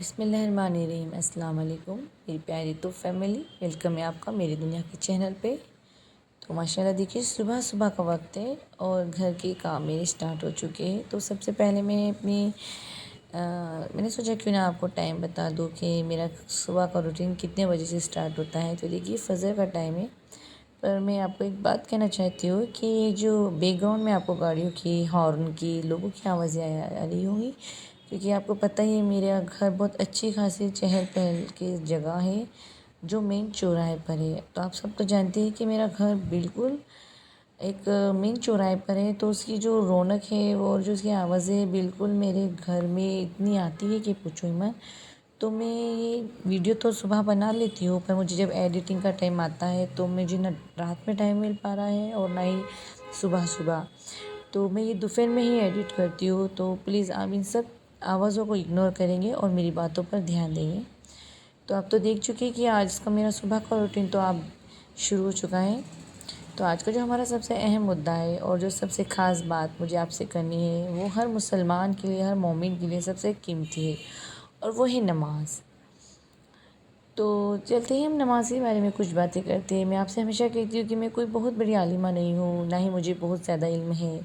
بسم اللہ الرحمن الرحیم۔ السلام علیکم میری پیاری تو فیملی، ویلکم ہے آپ کا میری دنیا کے چینل پہ۔ تو ماشاءاللہ دیکھیے صبح صبح کا وقت ہے اور گھر کے کام میرے سٹارٹ ہو چکے ہیں۔ تو سب سے پہلے میں نے سوچا کیوں نہ آپ کو ٹائم بتا دوں کہ میرا صبح کا روٹین کتنے بجے سے سٹارٹ ہوتا ہے۔ تو دیکھیے فجر کا ٹائم ہے، پر میں آپ کو ایک بات کہنا چاہتی ہوں کہ جو بیک گراؤنڈ میں آپ کو گاڑیوں کی، ہارن کی، لوگوں کی آوازیں آ رہی ہوں گی، کیونکہ آپ کو پتہ ہی ہے میرا گھر بہت اچھی خاصی چہل پہل کی جگہ ہے جو مین چوراہے پر ہے۔ تو آپ سب تو جانتے ہیں کہ میرا گھر بالکل ایک مین چوراہے پر ہے، تو اس کی جو رونق ہے اور جو اس کی آوازیں بالکل میرے گھر میں اتنی آتی ہے کہ پوچھو ہی مت۔ تو میں یہ ویڈیو تو صبح بنا لیتی ہوں، پر مجھے جب ایڈیٹنگ کا ٹائم آتا ہے تو مجھے نہ رات میں ٹائم مل پا رہا ہے اور نہ ہی صبح، تو میں یہ دوپہر میں ہی ایڈٹ کرتی ہوں۔ تو پلیز آپ ان سب آوازوں کو اگنور کریں گے اور میری باتوں پر دھیان دیں گے۔ تو آپ تو دیکھ چکے کہ آج کا میرا صبح کا روٹین تو آپ شروع ہو چکا ہے۔ تو آج کا جو ہمارا سب سے اہم مدعا ہے اور جو سب سے خاص بات مجھے آپ سے کرنی ہے، وہ ہر مسلمان کے لیے، ہر مومن کے لیے سب سے قیمتی ہے، اور وہ ہے نماز۔ تو چلتے ہی ہم نماز کے بارے میں کچھ باتیں کرتے ہیں۔ میں آپ سے ہمیشہ کہتی ہوں کہ میں کوئی بہت بڑی عالمہ نہیں ہوں، نہ ہی مجھے بہت زیادہ علم ہے،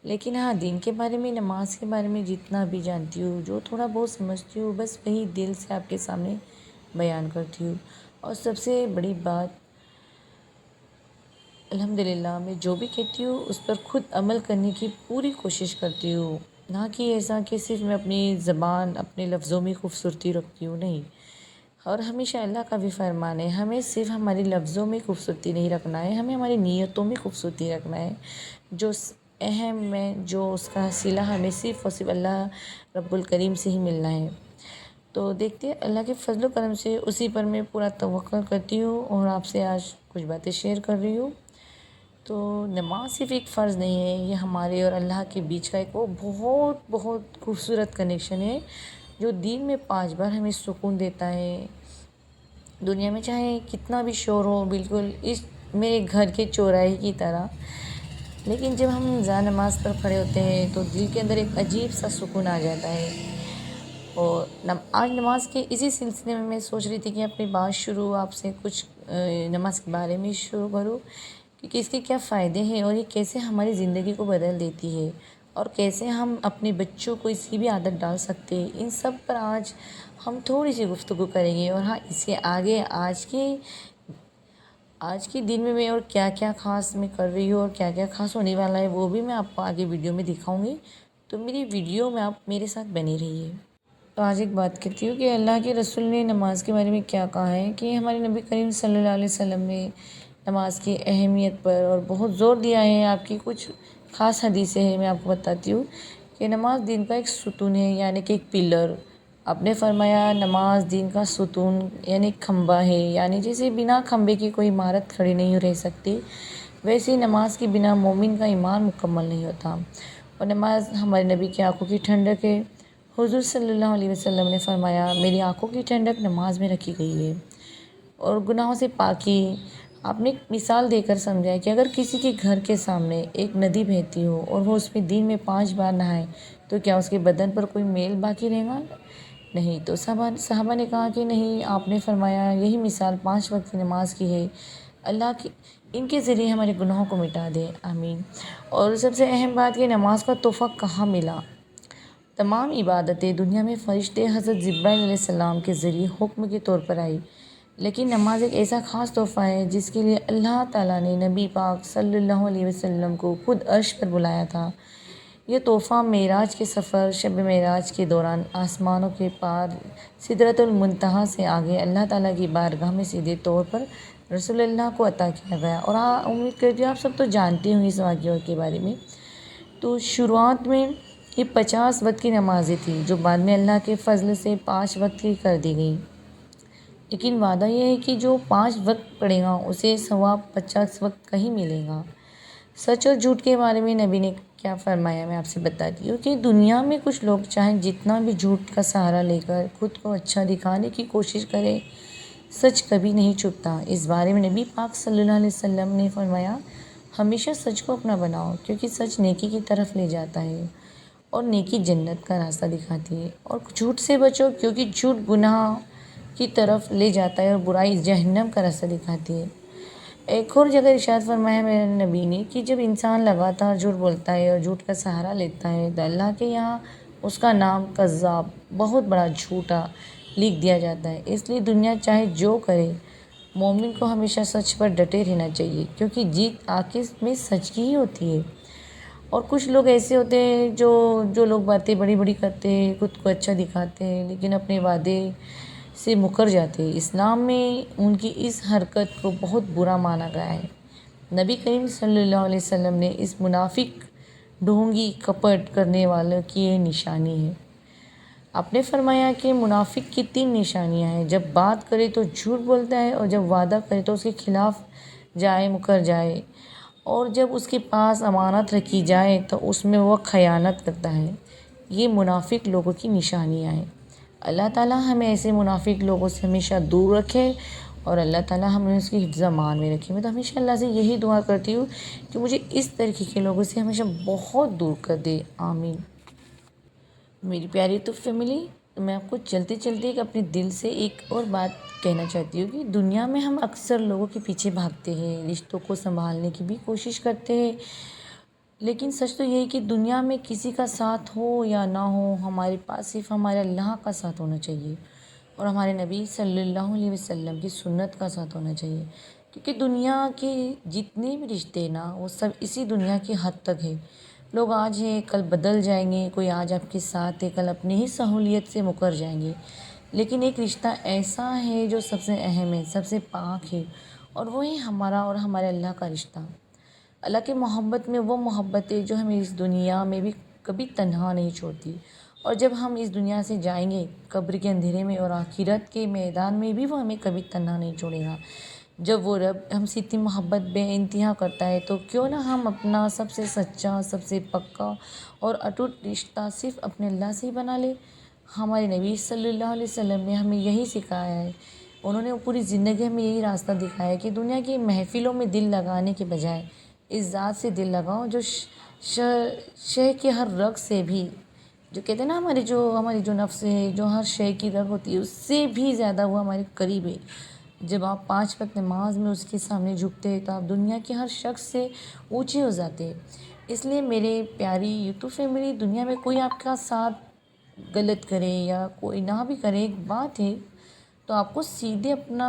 لیکن ہاں دین کے بارے میں، نماز کے بارے میں جتنا بھی جانتی ہوں، جو تھوڑا بہت سمجھتی ہوں، بس وہی دل سے آپ کے سامنے بیان کرتی ہوں۔ اور سب سے بڑی بات، الحمدللہ میں جو بھی کہتی ہوں اس پر خود عمل کرنے کی پوری کوشش کرتی ہوں، نہ کہ ایسا کہ صرف میں اپنی زبان، اپنے لفظوں میں خوبصورتی رکھتی ہوں، نہیں۔ اور ہمیشہ اللہ کا بھی فرمان ہے، ہمیں صرف ہمارے لفظوں میں خوبصورتی نہیں رکھنا ہے، ہمیں ہماری نیتوں میں خوبصورتی رکھنا ہے، جو اہم میں جو اس کا صلہ ہمیں صرف اور صرف اللہ رب الکریم سے ہی ملنا ہے۔ تو دیکھتے ہیں اللہ کے فضل و کرم سے اسی پر میں پورا توقع کرتی ہوں اور آپ سے آج کچھ باتیں شیئر کر رہی ہوں۔ تو نماز صرف ایک فرض نہیں ہے، یہ ہمارے اور اللہ کے بیچ کا ایک وہ بہت خوبصورت کنیکشن ہے جو دن میں 5 بار ہمیں سکون دیتا ہے۔ دنیا میں چاہے کتنا بھی شور ہو، بالکل اس میرے گھر کے چوراہے کی طرح، لیکن جب ہم نماز پر کھڑے ہوتے ہیں تو دل کے اندر ایک عجیب سا سکون آ جاتا ہے۔ اور آج نماز کے اسی سلسلے میں سوچ رہی تھی کہ اپنی بات شروع آپ سے کچھ نماز کے بارے میں شروع کروں، کہ اس کے کیا فائدے ہیں اور یہ کیسے ہماری زندگی کو بدل دیتی ہے، اور کیسے ہم اپنے بچوں کو اس کی بھی عادت ڈال سکتے ہیں۔ ان سب پر آج ہم تھوڑی سی گفتگو کریں گے، اور ہاں اس کے آگے آج کے دن میں اور کیا کیا خاص میں کر رہی ہوں اور کیا کیا خاص ہونے والا ہے، وہ بھی میں آپ کو آگے ویڈیو میں دکھاؤں گی۔ تو میری ویڈیو میں آپ میرے ساتھ بنی رہیے۔ تو آج ایک بات کرتی ہوں کہ اللہ کے رسول نے نماز کے بارے میں کیا کہا ہے، کہ ہمارے نبی کریم صلی اللہ علیہ وسلم نے نماز کی اہمیت پر اور بہت زور دیا ہے۔ آپ کی کچھ خاص حدیثیں ہیں، میں آپ کو بتاتی ہوں کہ نماز دین کا ایک ستون ہے، یعنی کہ ایک پلر۔ آپ نے فرمایا نماز دین کا ستون یعنی کھمبا ہے، یعنی جیسے بنا کھمبے کی کوئی عمارت کھڑی نہیں رہ سکتی، ویسے ہی نماز کے بنا مومن کا ایمان مکمل نہیں ہوتا۔ اور نماز ہمارے نبی کی آنکھوں کی ٹھنڈک ہے۔ حضور صلی اللہ علیہ وسلم نے فرمایا میری آنکھوں کی ٹھنڈک نماز میں رکھی گئی ہے۔ اور گناہوں سے پاکی، آپ نے ایک مثال دے کر سمجھایا کہ اگر کسی کے گھر کے سامنے ایک ندی بہتی ہو اور وہ اس میں دن میں 5 بار نہائے، تو کیا اس کے بدن پر کوئی میل باقی رہے گا؟ نہیں۔ تو صحابہ نے کہا کہ نہیں۔ آپ نے فرمایا یہی مثال 5 وقت کی نماز کی ہے، اللہ کی ان کے ذریعے ہمارے گناہوں کو مٹا دے، آمین۔ اور سب سے اہم بات کہ نماز کا تحفہ کہاں ملا؟ تمام عبادتیں دنیا میں فرشتے حضرت جبرائیل علیہ السلام کے ذریعے حکم کے طور پر آئی، لیکن نماز ایک ایسا خاص تحفہ ہے جس کے لیے اللہ تعالیٰ نے نبی پاک صلی اللہ علیہ وسلم کو خود عرش پر بلایا تھا۔ یہ تحفہ معراج کے سفر، شب معراج کے دوران آسمانوں کے پار سدرۃ المنتہا سے آگے اللہ تعالیٰ کی بارگاہ میں سیدھے طور پر رسول اللہ کو عطا کیا گیا۔ اور امید کرتی ہوں آپ سب تو جانتے ہوں اس واقعہ کے بارے میں۔ تو شروعات میں یہ 50 وقت کی نمازیں تھیں، جو بعد میں اللہ کے فضل سے 5 وقت کی کر دی گئیں، لیکن وعدہ یہ ہے کہ جو 5 وقت پڑھے گا اسے ثواب 50 وقت کا ہی ملے گا۔ سچ اور جھوٹ کے بارے میں نبی نے کیا فرمایا، میں آپ سے بتاتی ہوں کہ دنیا میں کچھ لوگ چاہیں جتنا بھی جھوٹ کا سہارا لے کر خود کو اچھا دکھانے کی کوشش کرے، سچ کبھی نہیں چھپتا۔ اس بارے میں نبی پاک صلی اللہ علیہ وسلم نے فرمایا ہمیشہ سچ کو اپنا بناؤ، کیونکہ سچ نیکی کی طرف لے جاتا ہے، اور نیکی جنت کا راستہ دکھاتی ہے۔ اور جھوٹ سے بچو کیونکہ جھوٹ گناہ کی طرف لے جاتا ہے اور برائی جہنم کا راستہ دکھاتی ہے۔ ایک اور جگہ ارشاد فرمایا میرے نبی نے کہ جب انسان لگاتار جھوٹ بولتا ہے اور جھوٹ کا سہارا لیتا ہے تو اللہ کے یہاں اس کا نام کذاب، بہت بڑا جھوٹا، لکھ دیا جاتا ہے۔ اس لیے دنیا چاہے جو کرے، مومن کو ہمیشہ سچ پر ڈٹے رہنا چاہیے کیونکہ جیت آخر میں سچ کی ہی ہوتی ہے۔ اور کچھ لوگ ایسے ہوتے ہیں جو لوگ باتیں بڑی بڑی کرتے ہیں، خود کو اچھا دکھاتے ہیں لیکن اپنے وعدے سے مکر جاتے ہیں۔ اسلام میں ان کی اس حرکت کو بہت برا مانا گیا ہے۔ نبی کریم صلی اللہ علیہ وسلم نے اس منافق، ڈھونگی، کپٹ کرنے والوں کی یہ نشانی ہے۔ آپ نے فرمایا کہ منافق کی 3 نشانیاں ہیں: جب بات کرے تو جھوٹ بولتا ہے، اور جب وعدہ کرے تو اس کے خلاف جائے مکر جائے، اور جب اس کے پاس امانت رکھی جائے تو اس میں وہ خیانت کرتا ہے۔ یہ منافق لوگوں کی نشانیاں ہیں۔ اللہ تعالیٰ ہمیں ایسے منافق لوگوں سے ہمیشہ دور رکھے اور اللہ تعالیٰ ہمیں اس کی حفظ امان میں رکھے۔ میں تو ہمیشہ اللہ سے یہی دعا کرتی ہوں کہ مجھے اس طریقے کے لوگوں سے ہمیشہ بہت دور کر دے، آمین۔ میری پیاری تو فیملی، میں آپ کو چلتے چلتے اپنے دل سے ایک اور بات کہنا چاہتی ہوں کہ دنیا میں ہم اکثر لوگوں کے پیچھے بھاگتے ہیں، رشتوں کو سنبھالنے کی بھی کوشش کرتے ہیں، لیکن سچ تو یہ ہے کہ دنیا میں کسی کا ساتھ ہو یا نہ ہو، ہمارے پاس صرف ہمارے اللہ کا ساتھ ہونا چاہیے اور ہمارے نبی صلی اللہ علیہ وسلم کی سنت کا ساتھ ہونا چاہیے، کیونکہ دنیا کے جتنے بھی رشتے نا وہ سب اسی دنیا کی حد تک ہے۔ لوگ آج ہیں کل بدل جائیں گے، کوئی آج آپ کے ساتھ ہے کل اپنی ہی سہولیت سے مکر جائیں گے، لیکن ایک رشتہ ایسا ہے جو سب سے اہم ہے، سب سے پاک ہے، اور وہ ہے ہمارا اور ہمارے اللہ کا رشتہ۔ اللہ کی محبت میں وہ محبت ہے جو ہمیں اس دنیا میں بھی کبھی تنہا نہیں چھوڑتی، اور جب ہم اس دنیا سے جائیں گے قبر کے اندھیرے میں اور آخرت کے میدان میں بھی وہ ہمیں کبھی تنہا نہیں چھوڑے گا۔ جب وہ رب ہم سے اتنی محبت بے انتہا کرتا ہے تو کیوں نہ ہم اپنا سب سے سچا، سب سے پکا اور اٹوٹ رشتہ صرف اپنے اللہ سے ہی بنا لے۔ ہمارے نبی صلی اللہ علیہ وسلم نے ہمیں یہی سکھایا ہے، انہوں نے پوری زندگی ہمیں یہی راستہ دکھایا ہے کہ دنیا کی محفلوں میں دل لگانے کے بجائے اس ذات سے دل لگاؤ جو شے کے ہر رگ سے بھی، جو کہتے ہیں نا ہماری جو نفس ہے، جو ہر شے کی رگ ہوتی ہے اس سے بھی زیادہ وہ ہمارے قریب ہے۔ جب آپ 5 وقت نماز میں اس کے سامنے جھکتے ہیں تو آپ دنیا کے ہر شخص سے اونچے ہو جاتے ہیں۔ اس لیے میرے پیاری یوٹیوب فیملی، دنیا میں کوئی آپ کا ساتھ غلط کرے یا کوئی نہ بھی کرے، ایک بات ہے تو آپ کو سیدھے اپنا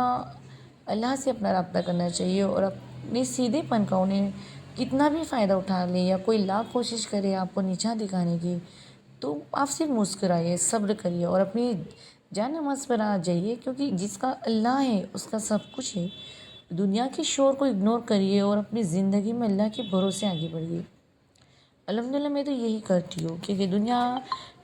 اللہ سے اپنا رابطہ کرنا چاہیے، اور اپنے سیدھے پن کا انہیں کتنا بھی فائدہ اٹھا لے یا کوئی لاکھ کوشش کرے آپ کو نیچا دکھانے کی، تو آپ صرف مسکرائیے، صبر کریے اور اپنی جان نماز پر آ جائیے، کیونکہ جس کا اللہ ہے اس کا سب کچھ ہے۔ دنیا کے شور کو اگنور کریے اور اپنی زندگی میں اللہ کے بھروسے آگے بڑھیے۔ الحمدللہ میں تو یہی کرتی ہوں، کیونکہ دنیا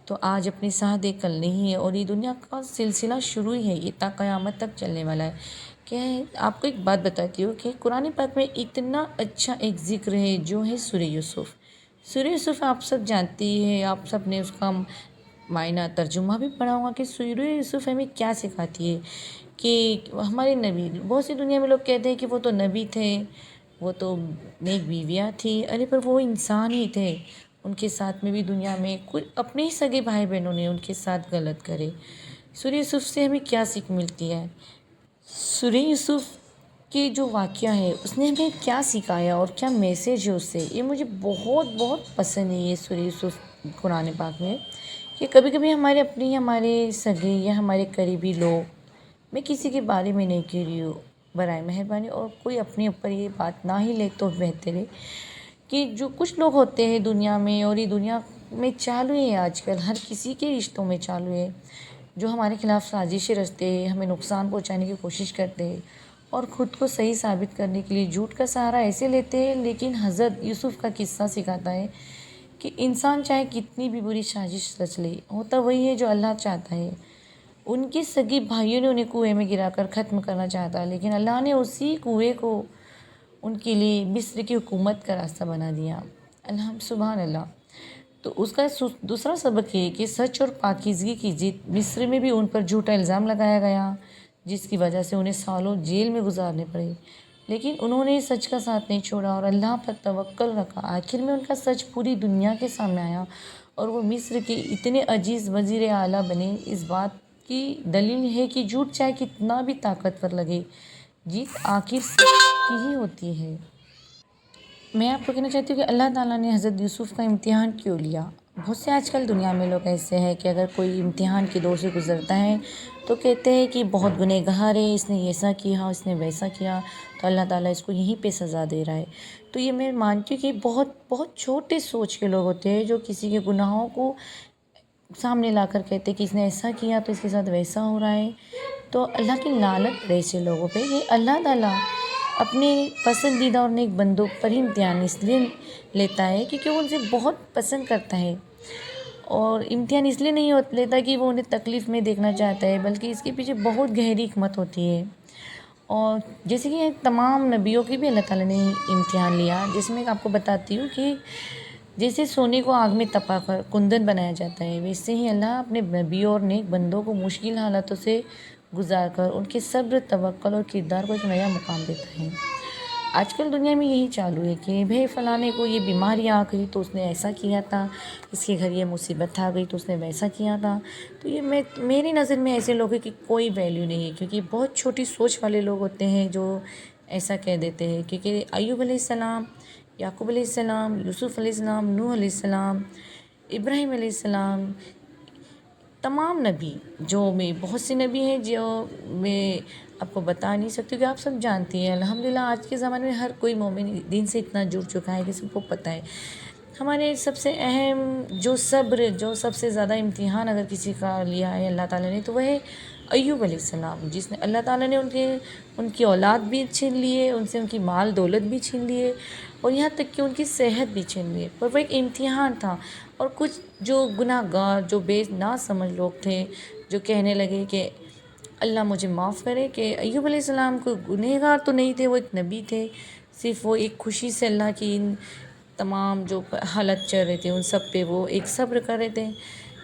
تو آج اپنے ساتھ ہے کل نہیں ہے، اور یہ دنیا کا سلسلہ شروع ہی ہے، یہ تا قیامت تک چلنے والا ہے۔ کہ آپ کو ایک بات بتاتی ہوں کہ قرآن پاک میں اتنا اچھا ایک ذکر ہے جو ہے سورہ یوسف۔ سورہ یوسف آپ سب جانتی ہیں، آپ سب نے اس کا معنی ترجمہ بھی پڑھا ہوگا کہ سورہ یوسف ہمیں کیا سکھاتی ہے کہ ہمارے نبی، بہت سی دنیا میں لوگ کہتے ہیں کہ وہ تو نبی تھے، وہ تو نیک بیویاں تھیں، ارے پر وہ انسان ہی تھے، ان کے ساتھ میں بھی دنیا میں کچھ اپنے ہی سگے بھائی بہنوں نے ان کے ساتھ غلط کرے۔ سورہ یوسف سے ہمیں کیا سیکھ ملتی ہے؟ سورہ یوسف کی جو واقعہ ہے اس نے ہمیں کیا سکھایا اور کیا میسیج ہے اس سے، یہ مجھے بہت بہت پسند ہے یہ سورہ یوسف قرآن پاک میں، کہ کبھی کبھی ہمارے سگے یا ہمارے قریبی لوگ، میں کسی کے بارے میں نہیں کہہ رہی ہوں، برائے مہربانی، اور کوئی اپنے اوپر یہ بات نہ ہی لے تو بہتر ہے، کہ جو کچھ لوگ ہوتے ہیں دنیا میں، اور یہ دنیا میں چالو ہے آج کل، ہر کسی کے رشتوں میں چالو ہے، جو ہمارے خلاف سازشیں رچتے ہیں، ہمیں نقصان پہنچانے کی کوشش کرتے ہیں، اور خود کو صحیح ثابت کرنے کے لیے جھوٹ کا سہارا ایسے لیتے ہیں۔ لیکن حضرت یوسف کا قصہ سکھاتا ہے کہ انسان چاہے کتنی بھی بری سازش رچ لے، ہوتا وہی ہے جو اللہ چاہتا ہے۔ ان کے سگی بھائیوں نے انہیں کنویں میں گرا کر ختم کرنا چاہتا، لیکن اللہ نے اسی کنویں کو ان کے لیے مصر کی حکومت کا راستہ بنا دیا۔ سبحان اللہ۔ تو اس کا دوسرا سبق یہ ہے کہ سچ اور پاکیزگی کی جیت۔ مصر میں بھی ان پر جھوٹا الزام لگایا گیا جس کی وجہ سے انہیں سالوں جیل میں گزارنے پڑے، لیکن انہوں نے سچ کا ساتھ نہیں چھوڑا اور اللہ پر توکل رکھا۔ آخر میں ان کا سچ پوری دنیا کے سامنے آیا اور وہ مصر کے اتنے عزیز وزیر اعلیٰ بنے، اس بات کی دلیل ہے کہ جھوٹ چاہے کتنا بھی طاقتور لگے، جیت آخر سچ کی ہی ہوتی ہے۔ میں آپ کو کہنا چاہتی ہوں کہ اللہ تعالیٰ نے حضرت یوسف کا امتحان کیوں لیا؟ بہت سے آج کل دنیا میں لوگ ایسے ہیں کہ اگر کوئی امتحان کے دور سے گزرتا ہے تو کہتے ہیں کہ بہت گنہگار ہے، اس نے ایسا کیا، اس نے ویسا کیا، تو اللہ تعالیٰ اس کو یہیں پہ سزا دے رہا ہے۔ تو یہ میں مانتی ہوں کہ بہت بہت چھوٹے سوچ کے لوگ ہوتے ہیں جو کسی کے گناہوں کو سامنے لا کر کہتے ہیں کہ اس نے ایسا کیا تو اس کے ساتھ ویسا ہو رہا ہے۔ تو اللہ کی لعنت پڑے ایسے لوگوں پہ۔ یہ اللہ تعالیٰ اپنے پسندیدہ اور نیک بندوں پر ہی امتحان اس لیے لیتا ہے کیونکہ وہ ان سے بہت پسند کرتا ہے، اور امتحان اس لیے نہیں لیتا کہ وہ انہیں تکلیف میں دیکھنا چاہتا ہے، بلکہ اس کے پیچھے بہت گہری حکمت ہوتی ہے۔ اور جیسے کہ تمام نبیوں کی بھی اللہ تعالیٰ نے امتحان لیا، جس میں آپ کو بتاتی ہوں کہ جیسے سونے کو آگ میں تپا کر کندن بنایا جاتا ہے، ویسے ہی اللہ اپنے نبیوں اور نیک بندوں کو مشکل حالاتوں سے گزار کر ان کے صبر، توکل اور کردار کو ایک نیا مقام دیتا ہے۔ آج کل دنیا میں یہی چالو ہے کہ بھائی فلانے کو یہ بیماری آ گئی تو اس نے ایسا کیا تھا، اس کے گھر یہ مصیبت آ گئی تو اس نے ویسا کیا تھا۔ تو یہ میری نظر میں ایسے لوگوں کی کوئی ویلیو نہیں ہے، کیونکہ بہت چھوٹی سوچ والے لوگ ہوتے ہیں جو ایسا کہہ دیتے ہیں۔ کیونکہ ایوب علیہ السلام، یعقوب علیہ السلام، یوسف علیہ السلام، نوح علیہ السلام، ابراہیم علیہ السلام، تمام نبی جو میں بہت سے نبی ہیں جو میں آپ کو بتا نہیں سکتی کہ آپ سب جانتی ہیں۔ الحمدللہ آج کے زمانے میں ہر کوئی مومن دین سے اتنا جڑ چکا ہے کہ سب کو پتہ ہے۔ ہمارے سب سے اہم جو صبر، جو سب سے زیادہ امتحان اگر کسی کا لیا ہے اللہ تعالیٰ نے تو وہ ہے ایوب علیہ السلام، جس نے اللہ تعالیٰ نے ان کی اولاد بھی چھین لیے، ان سے ان کی مال دولت بھی چھین لیے، اور یہاں تک کہ ان کی صحت بھی چھین لیے، پر وہ ایک امتحان تھا۔ اور کچھ جو گناہ گار، جو بے نا سمجھ لوگ تھے، جو کہنے لگے کہ اللہ مجھے معاف کرے، کہ ایوب علیہ السلام کو گنہگار تو نہیں تھے، وہ ایک نبی تھے، صرف وہ ایک خوشی سے اللہ کی ان تمام جو حالت چل رہے تھے ان سب پہ وہ ایک صبر کر رہے تھے۔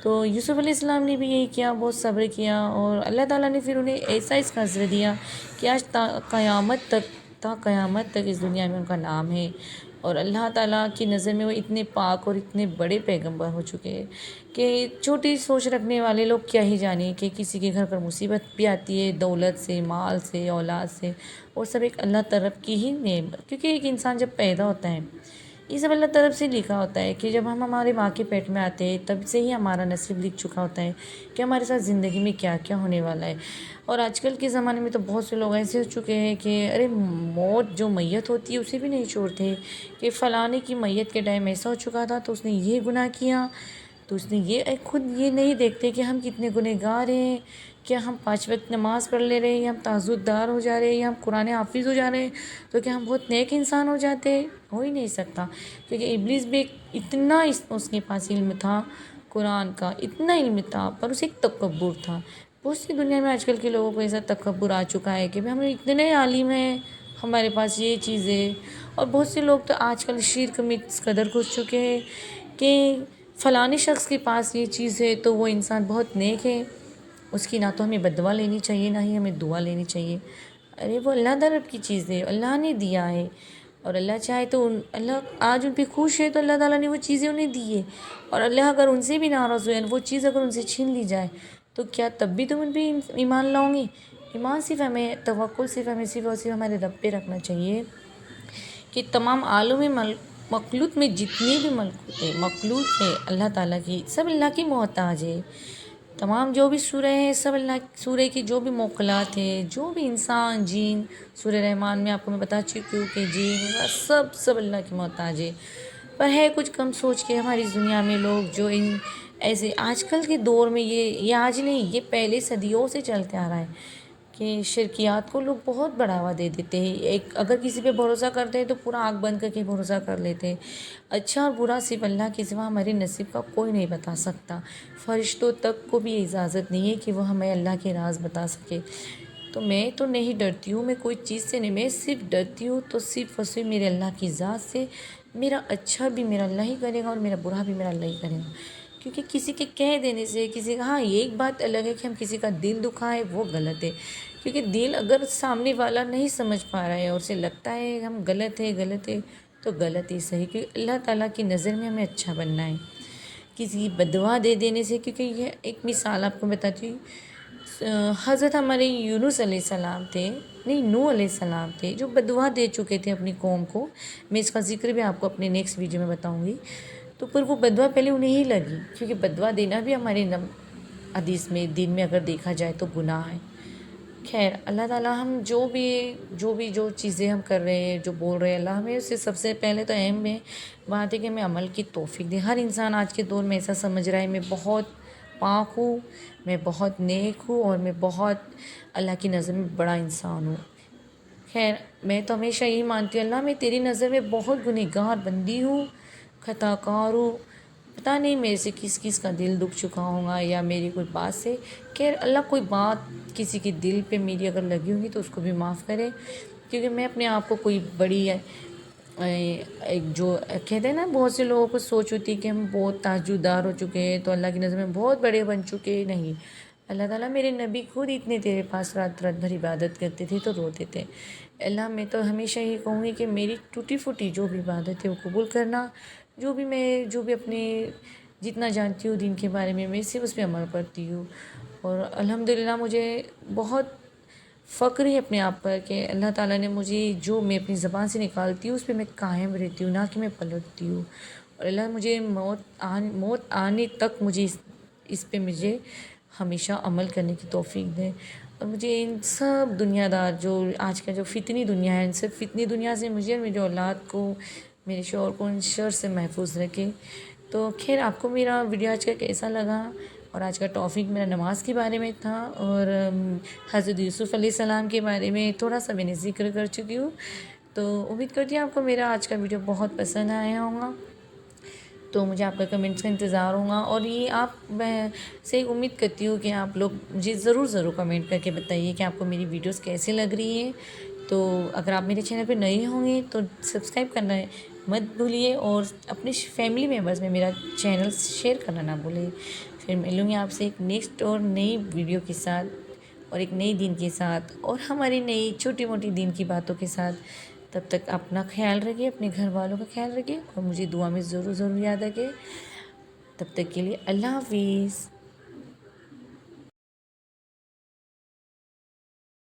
تو یوسف علیہ السلام نے بھی یہی کیا، بہت صبر کیا، اور اللہ تعالیٰ نے پھر انہیں ایسا اس کا عزر دیا کہ آج تا قیامت تک اس دنیا میں ان کا نام ہے، اور اللہ تعالیٰ کی نظر میں وہ اتنے پاک اور اتنے بڑے پیغمبر ہو چکے ہیں کہ چھوٹی سوچ رکھنے والے لوگ کیا ہی جانیں کہ کسی کے گھر پر مصیبت بھی آتی ہے، دولت سے، مال سے، اولاد سے، اور سب ایک اللہ طرف کی ہی نعمت، کیونکہ ایک انسان جب پیدا ہوتا ہے یہ سب اللہ طرف سے لکھا ہوتا ہے کہ جب ہم ہمارے ماں کے پیٹ میں آتے ہیں تب سے ہی ہمارا نصیب لکھ چکا ہوتا ہے کہ ہمارے ساتھ زندگی میں کیا کیا ہونے والا ہے۔ اور آج کل کے زمانے میں تو بہت سے لوگ ایسے ہو چکے ہیں کہ ارے موت جو میت ہوتی ہے اسے بھی نہیں چھوڑتے، کہ فلانے کی میت کے ٹائم ایسا ہو چکا تھا تو اس نے یہ گناہ کیا، تو اس نے یہ خود یہ نہیں دیکھتے کہ ہم کتنے گنہگار ہیں، کیا ہم 5 وقت نماز پڑھ لے رہے ہیں، یا ہم تہجد دار ہو جا رہے ہیں، یا ہم قرآن حافظ ہو جا رہے ہیں، تو کیا ہم بہت نیک انسان ہو جاتے ہیں؟ ہو ہی نہیں سکتا، کیونکہ ابلیس بھی اتنا اس کے پاس علم تھا قرآن کا، اتنا علم تھا، پر اسے ایک تکبر تھا۔ بہت سی دنیا میں آج کل کے لوگوں کو ایسا تکبر آ چکا ہے کہ ہم اتنے عالم ہیں، ہمارے پاس یہ چیز ہے، اور بہت سے لوگ تو آج کل شرک میں اس قدر گھس چکے ہیں کہ فلانے شخص کے پاس یہ چیز ہے تو وہ انسان بہت نیک ہے، اس کی نہ تو ہمیں بددعا لینی چاہیے نہ ہی ہمیں دعا لینی چاہیے۔ ارے وہ اللہ طرف کی چیز ہے، اللہ نے دیا ہے، اور اللہ چاہے تو اللہ آج ان پہ خوش ہے تو اللہ تعالیٰ نے وہ چیزیں انہیں دی ہے، اور اللہ اگر ان سے بھی ناراض ہوئے، وہ چیز اگر ان سے چھین لی جائے تو کیا تب بھی تم ان پہ ایمان لاؤ گے؟ ایمان صرف ہمیں، توکل صرف ہمیں صرف اور صرف ہمارے رب پہ رکھنا چاہیے، کہ تمام عالم مخلوق میں جتنی بھی مخلوق ہے اللہ تعالیٰ کی، سب اللہ کی محتاج ہے۔ تمام جو بھی سورہ ہیں سب اللہ، سورہ کی جو بھی موکلات ہیں، جو بھی انسان، جین، سورہ رحمان میں آپ کو میں بتا چکی ہوں کہ جین سب اللہ کی محتاج ہے۔ پر ہے کچھ کم سوچ کے ہماری دنیا میں لوگ جو ان ایسے آج کل کے دور میں یہ آج نہیں، یہ پہلے صدیوں سے چلتے آ رہا ہے کہ شرکیات کو لوگ بہت بڑھاوا دے دیتے ہیں۔ اگر کسی پہ بھروسہ کرتے ہیں تو پورا آنکھ بند کر کے بھروسہ کر لیتے ہیں۔ اچھا اور برا صرف اللہ کے سوا ہمارے نصیب کا کوئی نہیں بتا سکتا، فرشتوں تک کو بھی اجازت نہیں ہے کہ وہ ہمیں اللہ کے راز بتا سکے۔ تو میں تو نہیں ڈرتی ہوں، میں کوئی چیز سے نہیں، میں صرف ڈرتی ہوں تو صرف اور صرف میرے اللہ کی ذات سے۔ میرا اچھا بھی میرا اللہ ہی کرے گا اور میرا برا بھی میرا اللہ ہی کرے گا، کیونکہ کسی کے کہہ دینے سے، کسی کا ہاں ایک بات الگ ہے کہ ہم کسی کا دل دکھائیں، وہ غلط ہے، کیونکہ دل اگر سامنے والا نہیں سمجھ پا رہا ہے اور اسے لگتا ہے ہم غلط ہے تو غلط ہی صحیح، کیونکہ اللہ تعالیٰ کی نظر میں ہمیں اچھا بننا ہے۔ کسی کی بددعا دے دینے سے، کیونکہ یہ ایک مثال آپ کو بتاتی ہوں۔ حضرت ہمارے یونس علیہ السلام تھے، نہیں نوح علیہ السلام تھے، جو بددعا دے چکے تھے اپنی قوم کو۔ میں اس کا ذکر بھی آپ کو اپنے نیکسٹ ویڈیو میں بتاؤں گی۔ تو پر وہ بددعا پہلے انہیں ہی لگی، کیونکہ بددعا دینا بھی ہمارے حدیث میں، دین میں اگر دیکھا جائے تو گناہ ہے۔ خیر، اللہ تعالیٰ ہم جو چیزیں ہم کر رہے ہیں، جو بول رہے ہیں، اللہ ہمیں اس سے سب سے پہلے تو اہم بات ہے کہ ہمیں عمل کی توفیق دے۔ ہر انسان آج کے دور میں ایسا سمجھ رہا ہے میں بہت پاک ہوں، میں بہت نیک ہوں، اور میں بہت اللہ کی نظر میں بڑا انسان ہوں۔ خیر، میں تو ہمیشہ یہی مانتی ہوں، اللہ میں تیری نظر میں بہت گنہگار بندی ہوں، خطا کار ہوں، پتہ نہیں میرے سے کس کس کا دل دکھ چکا ہوگا یا میری کوئی بات سے۔ خیر، اللہ کوئی بات کسی کے دل پہ میری اگر لگی ہوگی تو اس کو بھی معاف کرے، کیونکہ میں اپنے آپ کو کوئی بڑی ایک جو کہتے ہیں نا، بہت سے لوگوں کو سوچ ہوتی ہے کہ ہم بہت تہجد دار ہو چکے ہیں تو اللہ کی نظر میں بہت بڑے بن چکے ہیں۔ نہیں، اللہ تعالیٰ، میرے نبی خود اتنے تیرے پاس رات رات بھر عبادت کرتے تھے تو روتے تھے۔ اللہ، میں تو ہمیشہ یہ کہوں گی کہ میری ٹوٹی پھوٹی جو بھی عبادت ہے وہ قبول کرنا، جو بھی اپنے جتنا جانتی ہوں دین کے بارے میں صرف اس پہ عمل کرتی ہوں، اور الحمدللہ مجھے بہت فخر ہے اپنے آپ پر کہ اللہ تعالیٰ نے مجھے جو میں اپنی زبان سے نکالتی ہوں اس پہ میں قائم رہتی ہوں، نہ کہ میں پلٹتی ہوں۔ اور اللہ مجھے موت آنے تک مجھے اس پہ مجھے ہمیشہ عمل کرنے کی توفیق دے، اور مجھے ان سب دنیا دار جو آج کا جو فتنی دنیا ہے، ان سب فتنی دنیا سے مجھے اور میرے اولاد کو، میرے شوہر کو ان شر سے محفوظ رکھے۔ تو خیر، آپ کو میرا ویڈیو آج کا کیسا لگا؟ اور آج کا ٹاپک میرا نماز کے بارے میں تھا، اور حضرت یوسف علیہ السلام کے بارے میں تھوڑا سا میں نے ذکر کر چکی ہوں۔ تو امید کرتی ہوں آپ کو میرا آج کا ویڈیو بہت پسند آیا ہوگا، تو مجھے آپ کا کمنٹس کا انتظار ہوگا، اور یہ آپ میں سے امید کرتی ہوں کہ آپ لوگ مجھے ضرور کمنٹ کر کے بتائیے کہ آپ کو میری ویڈیوز کیسے لگ رہی ہیں۔ تو اگر آپ میرے چینل پہ نئے ہوں گے تو سبسکرائب کرنا مت بھولیے، اور اپنے فیملی ممبرز میں میرا چینل شیئر کرنا نہ بھولیں۔ پھر ملوں گی آپ سے ایک نیکسٹ اور نئی ویڈیو کے ساتھ، اور ایک نئی دین کے ساتھ، اور ہماری نئی چھوٹی موٹی دین کی باتوں کے ساتھ۔ تب تک اپنا خیال رکھیے، اپنے گھر والوں کا خیال رکھیے، اور مجھے دعا میں ضرور یاد رکھیے۔ تب تک کے لیے اللہ حافظ۔